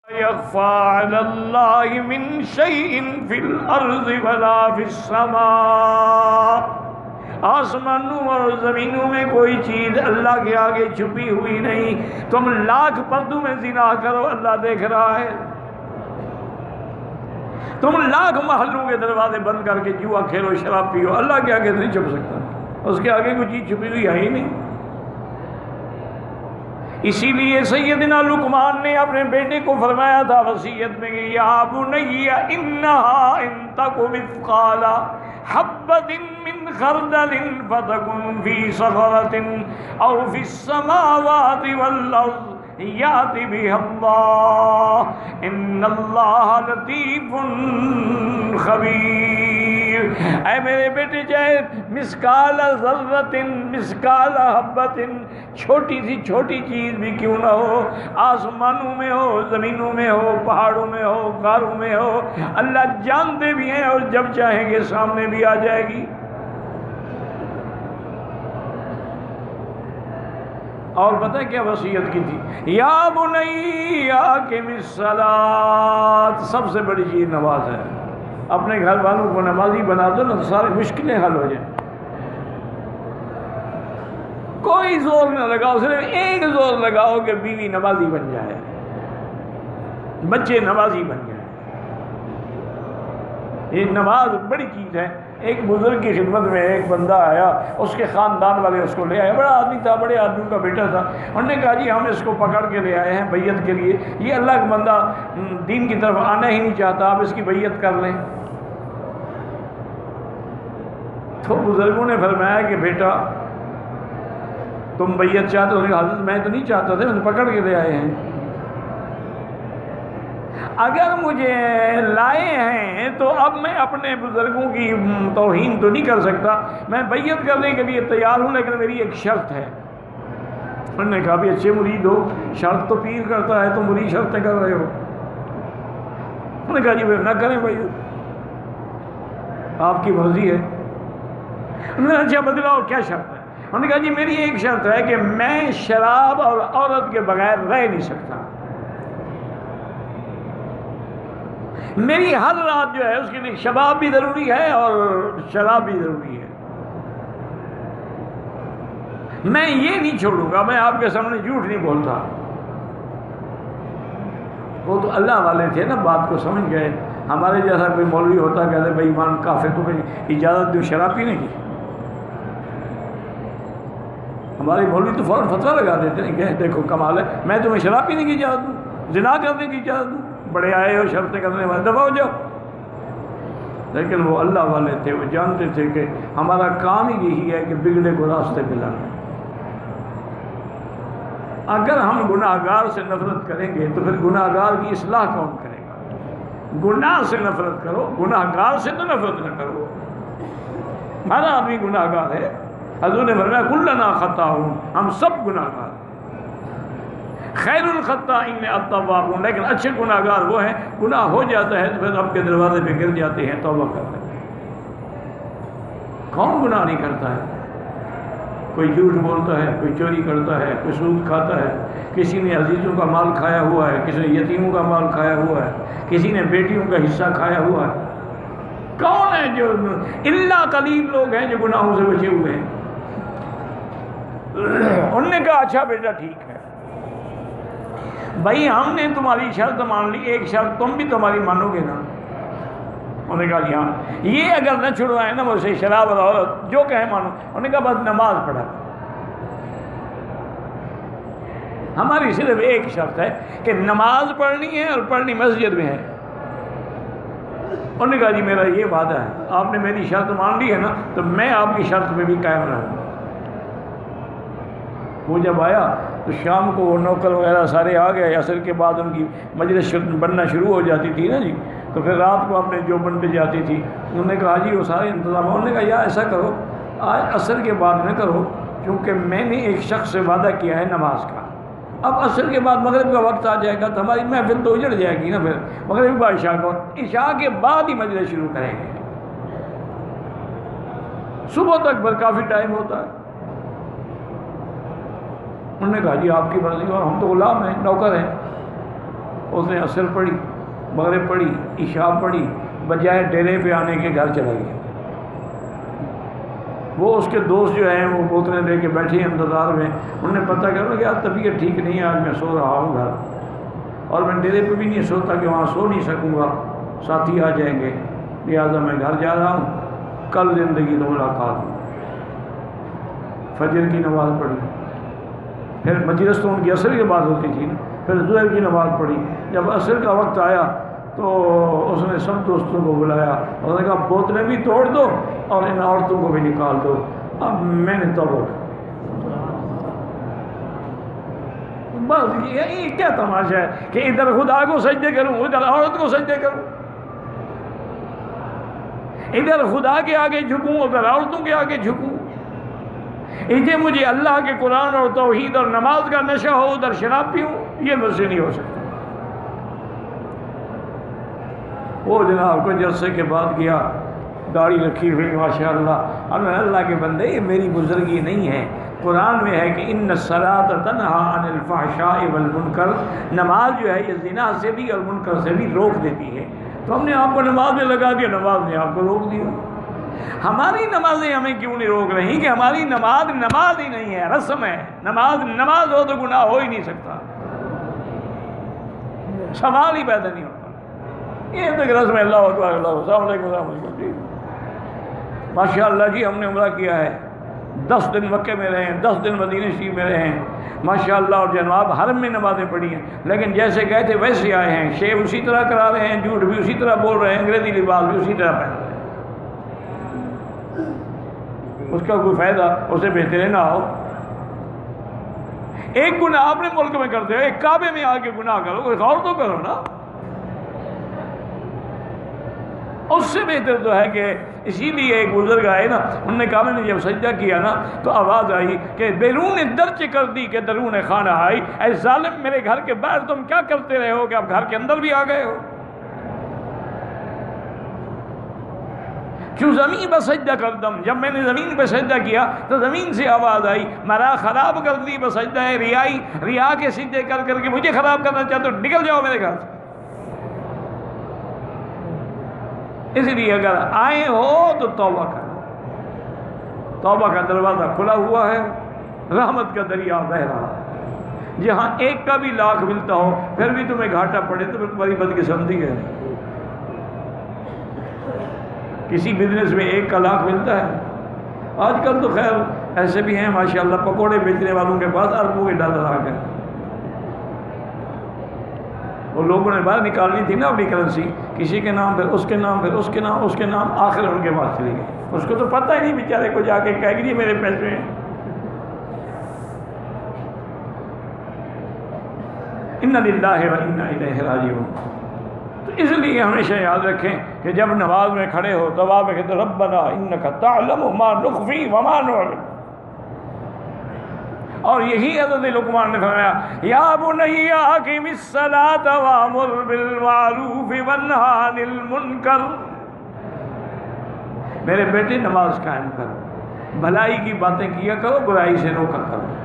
يخفى على الله من شيء في الارض ولا في السماء، آسمانوں اور زمینوں میں کوئی چیز اللہ کے آگے چھپی ہوئی نہیں۔ تم لاکھ پردوں میں زنا کرو، اللہ دیکھ رہا ہے۔ تم لاکھ محلوں کے دروازے بند کر کے جوا کھیلو، شراب پیو، اللہ کے آگے نہیں چھپ سکتا، اس کے آگے کوئی چیز چھپی ہوئی ہے ہی نہیں۔ اسی لیے سیدنا لقمان نے اپنے بیٹے کو فرمایا تھا وصیت میں کہ یا بنی انہا ان تک مثقال حبۃ من خردل فتکن فی صخرۃ او فی السماوات والارض یات بها اللہ ان اللہ لطیف خبیر۔ اے میرے بیٹے، چاہے مثقال ذرۃ مثقال حبۃ، چھوٹی سی چھوٹی چیز بھی کیوں نہ ہو، آسمانوں میں ہو، زمینوں میں ہو، پہاڑوں میں ہو، غاروں میں ہو، اللہ جانتے بھی ہیں اور جب چاہیں گے سامنے بھی آ جائے گی۔ اور پتہ کیا وصیت کی تھی؟ یا بنی اقم الصلاۃ، سب سے بڑی چیز نماز ہے۔ اپنے گھر والوں کو نمازی بنا دو نا تو ساری مشکلیں حل ہو جائیں۔ کوئی زور نہ لگاؤ، صرف ایک زور لگاؤ کہ بیوی نمازی بن جائے، بچے نمازی بن جائیں۔ یہ نماز بڑی چیز ہے۔ ایک بزرگ کی خدمت میں ایک بندہ آیا، اس کے خاندان والے اس کو لے آئے، بڑا آدمی تھا، بڑے آدمی کا بیٹا تھا۔ انہوں نے کہا جی ہم اس کو پکڑ کے لے آئے ہیں بیعت کے لیے، یہ اللہ کا بندہ دین کی طرف آنا ہی نہیں چاہتا، آپ اس کی بیعت کر لیں۔ تو بزرگوں نے فرمایا کہ بیٹا تم بیعت چاہتے ہو؟ حضرت میں تو نہیں چاہتا تھا، میں پکڑ کے لے آئے ہیں۔ اگر مجھے لائے ہیں تو اب میں اپنے بزرگوں کی توہین تو نہیں کر سکتا، میں بیعت کرنے کے لیے تیار ہوں، لیکن میری ایک شرط ہے۔ انہوں نے کہا بھی اچھے مرید ہو، شرط تو پیر کرتا ہے، تو مرید شرطیں کر رہے ہو۔ انہوں نے کہا جی نہ کریں بیعت، آپ کی مرضی ہے۔ انہوں نے اچھا بدلاؤ کیا شرط ہے؟ انہوں نے کہا جی میری ایک شرط ہے کہ میں شراب اور عورت کے بغیر رہ نہیں سکتا، میری ہر رات جو ہے اس کے لیے شباب بھی ضروری ہے اور شراب بھی ضروری ہے، میں یہ نہیں چھوڑوں گا، میں آپ کے سامنے جھوٹ نہیں بولتا۔ وہ تو اللہ والے تھے نا، بات کو سمجھ گئے۔ ہمارے جیسا کوئی مولوی ہوتا کہتے بھائی ایمان کافر کو اجازت دو شراب پینے کی، ہمارے مولوی تو فوراً فتویٰ لگا دیتے ہیں کہ دیکھو کمال ہے، میں تمہیں شراب پینے کی اجازت دوں، زنا کرنے کی اجازت دوں، بڑے آئے ہو شرطیں کرنے والے، دفع ہو جاؤ۔ لیکن وہ اللہ والے تھے، وہ جانتے تھے کہ ہمارا کام ہی یہی ہے کہ بگڑے کو راستے پہ لانا۔ اگر ہم گناہ گار سے نفرت کریں گے تو پھر گناہ گار کی اصلاح کون کرے گا؟ گناہ سے نفرت کرو، گناہ گار سے تو نفرت نہ کرو۔ ہر آدمی گناہ گار ہے، حضور نے فرمایا کلنا خطاؤن، ہم سب گناہ گار، خیر الخطائین التوابون، لیکن اچھے گناہ گار وہ ہیں گناہ ہو جاتا ہے تو پھر رب کے دروازے پہ گر جاتے ہیں، توبہ کرتے ہیں۔ کون گناہ نہیں کرتا ہے؟ کوئی جھوٹ بولتا ہے، کوئی چوری کرتا ہے، کوئی سود کھاتا ہے، کسی نے عزیزوں کا مال کھایا ہوا ہے، کسی نے یتیموں کا مال کھایا ہوا ہے، کسی نے بیٹیوں کا حصہ کھایا ہوا ہے۔ کون ہے جو الا قلیل لوگ ہیں جو گناہوں سے بچے ہوئے ہیں؟ انہوں نے کہا اچھا بیٹا ٹھیک ہے بھائی، ہم نے تمہاری شرط مان لی، ایک شرط تم بھی تمہاری مانو گے نا؟ انہوں نے کہا جی ہاں۔ یہ اگر نہ چھڑوائے نا مجھ سے شراب اور عورت، جو کہیں مانو۔ انہوں نے کہا بس نماز پڑھا، ہماری صرف ایک شرط ہے کہ نماز پڑھنی ہے اور پڑھنی مسجد میں ہے۔ انہوں نے کہا جی میرا یہ وعدہ ہے، آپ نے میری شرط مان لی ہے نا تو میں آپ کی شرط پہ بھی قائم رہوں۔ وہ جب آیا تو شام کو وہ نوکر وغیرہ سارے آ گئے، عصر کے بعد ان کی مجلس بننا شروع ہو جاتی تھی نا جی، تو پھر رات کو اپنے جوبن پہ جاتی تھی۔ انہوں نے کہا جی وہ سارے انتظام، انہوں نے کہا یا ایسا کرو آج عصر کے بعد نہ کرو، کیونکہ میں نے ایک شخص سے وعدہ کیا ہے نماز کا، اب عصر کے بعد مغرب کا وقت آ جائے گا تو ہماری محفل تو اجڑ جائے گی نا، پھر مغرب کا عشاء کو، عشاء کے بعد ہی مجلس شروع کریں گے، صبح تک پھر کافی ٹائم ہوتا ہے۔ انہوں نے کہا جی آپ کی مرضی، اور ہم تو غلام ہیں، نوکر ہیں۔ اس نے عصر پڑھی، مغرب پڑھی، عشاء پڑھی، بجائے ڈیرے پہ آنے کے گھر چلا گیا۔ وہ اس کے دوست جو ہیں وہ بوتلیں لے کے بیٹھے ہیں انتظار میں، انہوں نے پتہ کرا کہ یار طبیعت ٹھیک نہیں ہے، آج میں سو رہا ہوں گھر، اور میں ڈیرے پہ بھی نہیں سوتا کہ وہاں سو نہیں سکوں گا، ساتھی آ جائیں گے، لہٰذا میں گھر جا رہا ہوں، کل زندگی تو ملاقات ہوں۔ فجر کی نماز پڑھی، پھر مجلس تو ان کی عصر کے بعد ہوتی تھی نا، پھر ظہر کی نماز پڑھی۔ جب عصر کا وقت آیا تو اس نے سب دوستوں کو بلایا اور نے کہا بوتلیں بھی توڑ دو اور ان عورتوں کو بھی نکال دو، اب میں نے توبہ بس۔ یہ کیا تماشا ہے کہ ادھر خدا کو سجدے کروں، ادھر عورت کو سجدے کروں، ادھر خدا کے آگے جھکوں، ادھر عورتوں کے آگے جھکوں۔ ادھر مجھے اللہ کے قرآن اور توحید اور نماز کا نشہ ہو، ادھر شراب پیوں، یہ مجھ سے نہیں ہو سکتا۔ وہ جناب کچھ عرصے کے بعد گیا، داڑھی رکھی ہوئی ماشاءاللہ، اور اللہ کے بندے یہ میری بزرگی نہیں ہے، قرآن میں ہے کہ ان الصلاۃ تنہی عن الفحشاء والمنکر، نماز جو ہے یہ زنا سے بھی اور منکر سے بھی روک دیتی ہے۔ تو ہم نے آپ کو نماز میں لگا دیا، نماز نے آپ کو روک دیا۔ ہماری نمازیں ہمیں کیوں نہیں روک رہی کہ ہماری نماز نماز ہی نہیں ہے، رسم ہے۔ نماز ہو تو گناہ ہو ہی نہیں سکتا، سوال ہی پیدا نہیں ہوتا۔ یہ تو رسم ہے، اللہ اکبر، اللہ السلام علیکم السلام علیکم جی ماشاء اللہ جی، ہم نے عمرہ کیا ہے، 10 دن مکے میں رہے ہیں، 10 دن مدینہ شریف میں رہے ہیں ماشاء اللہ، اور جناب حرم میں نمازیں پڑھی ہیں، لیکن جیسے گئے تھے ویسے آئے ہیں، شیو اسی طرح کرا رہے ہیں، جھوٹ بھی اسی طرح بول رہے ہیں، انگریزی لباس بھی اسی طرح پہن رہے ہیں۔ اس کا کوئی فائدہ، اسے بہتر ہے نہ ہو۔ ایک گناہ اپنے ملک میں کرتے ہو، ایک کعبے میں آ کے گناہ کرو، کوئی غور تو کرو نا۔ اس سے بہتر تو ہے کہ اسی لیے ایک بزرگ آئے نا، انہوں نے کہا میں نے جب سجدہ کیا نا تو آواز آئی کہ بیرون درچ کر دی کہ درون خانہ آئی، اے ظالم میرے گھر کے باہر تم کیا کرتے رہے ہو کہ اب گھر کے اندر بھی آ گئے ہو؟ کیوں زمین پہ سجدہ کردم، جب میں نے زمین پہ سجدہ کیا تو زمین سے آواز آئی مرا خراب کر دی بسجدہ ریائی، ریا کے سجدے کر کر کے مجھے خراب کرنا چاہتے ہو، نکل جاؤ میرے گھر سے۔ اس لیے اگر آئے ہو تو توبہ کرو، توبہ کا دروازہ کھلا ہوا ہے، رحمت کا دریا بہہ رہا ہے، جہاں ایک کا بھی لاکھ ملتا ہو پھر بھی تمہیں گھاٹا پڑے تو پھر تمہاری بدقسمتی ہے۔ کسی بزنس میں 1 کا لاکھ ملتا ہے، آج کل تو خیر ایسے بھی ہیں ماشاءاللہ، پکوڑے بیچنے والوں کے پاس اربوں کے ڈالر آ گئے، وہ لوگوں نے باہر نکالنی تھی نا اپنی کرنسی، کسی کے نام پھر اس کے نام، پھر اس کے نام، اس کے نام، آخر ان کے پاس چلی گئی، اس کو تو پتہ ہی نہیں بیچارے کو، جا کے کہہ گئی میرے پیسے ہیں۔ اِنَّ لِلَّهِ وَإِنَّا إِلَيْهِ رَاجِعُونَ۔ تو اس لیے ہمیشہ یاد رکھیں کہ جب نماز میں کھڑے ہو تو آپ کہتے ربنا انک تعلم ما نخفی وما نعلن، اور یہی حضرت لقمان نے فرمایا یا بنی اقم الصلاۃ وامر بالمعروف وانہ عن المنکر، میرے بیٹے نماز قائم کرو، بھلائی کی باتیں کیا کرو، برائی سے روکا کرو۔